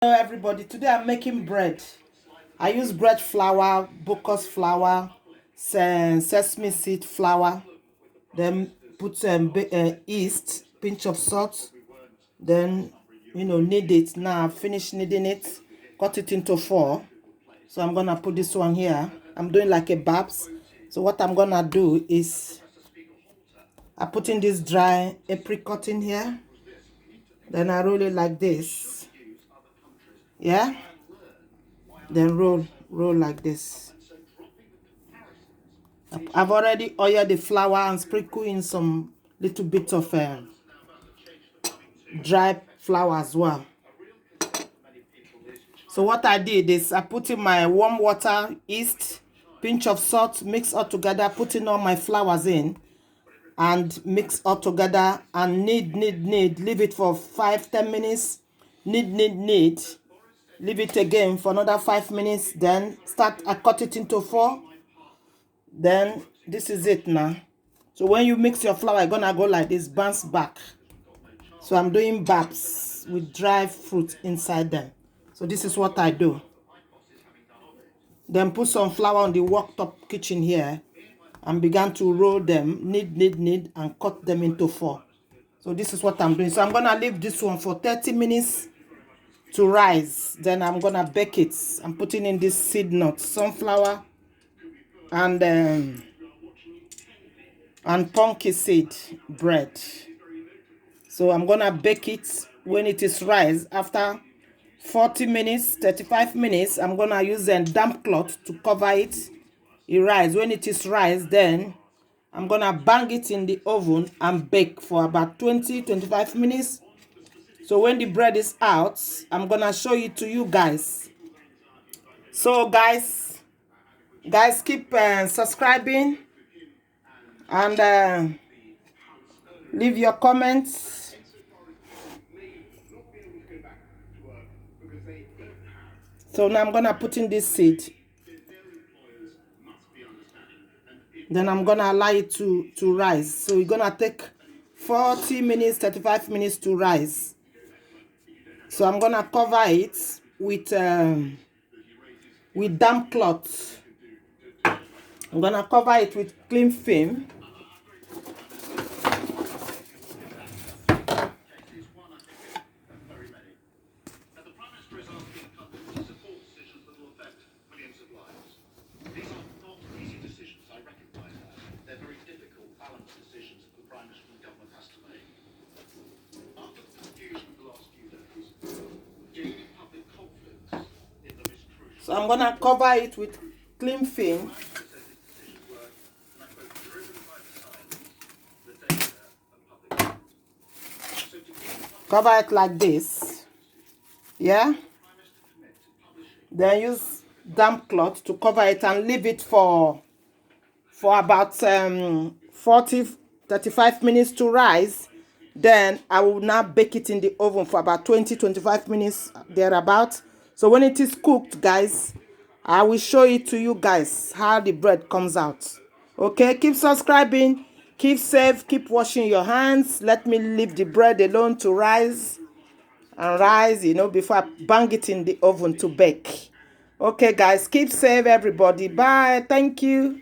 Hello everybody, today I'm making bread. I use bread flour, buckwheat flour, sesame seed flour, then put yeast, pinch of salt, then knead it. Now I've finished kneading it, cut it into four. So I'm gonna put this one here. I'm doing like a babs. So what I'm gonna do is I put in this dry apricot in here, then I roll it like this. Yeah, then roll like this. I've already oiled the flour and sprinkle in some little bit of dry flour as well. So what I did is I put in my warm water, yeast, pinch of salt, mix all together, putting all my flours in and mix all together and knead. Leave it for 5-10 minutes. Knead. Leave it again for another 5 minutes. Then I cut it into four. Then this is it now. So when you mix your flour, you're gonna go like this, bounce back. So I'm doing babs with dry fruit inside them. So this is what I do. Then put some flour on the worktop kitchen here and began to roll them, knead, and cut them into four. So this is what I'm doing. So I'm gonna leave this one for 30 minutes to rise. Then I'm gonna bake it. I'm putting in this seed nuts, sunflower, and pumpkin seed bread. So I'm gonna bake it when it is rise. After 40 minutes, 35 minutes, I'm gonna use a damp cloth to cover it. It rise. When it is rise, then I'm gonna bang it in the oven and bake for about 20-25 minutes. So when the bread is out, I'm gonna show it to you guys. So guys keep subscribing and leave your comments. So now I'm gonna put in this seed. Then I'm gonna allow it to rise. So it's gonna take 40 minutes, 35 minutes to rise. So I'm gonna cover it with damp cloth. I'm gonna cover it with cling film. So I'm gonna cover it with cling film. Cover it like this. Yeah. Then use damp cloth to cover it and leave it for about 40-35 minutes to rise. Then I will now bake it in the oven for about 20-25 minutes thereabout. So when it is cooked, guys, I will show it to you guys how the bread comes out. Okay, keep subscribing, keep safe, keep washing your hands. Let me leave the bread alone to rise before I bang it in the oven to bake. Okay guys, keep safe everybody. Bye. Thank you.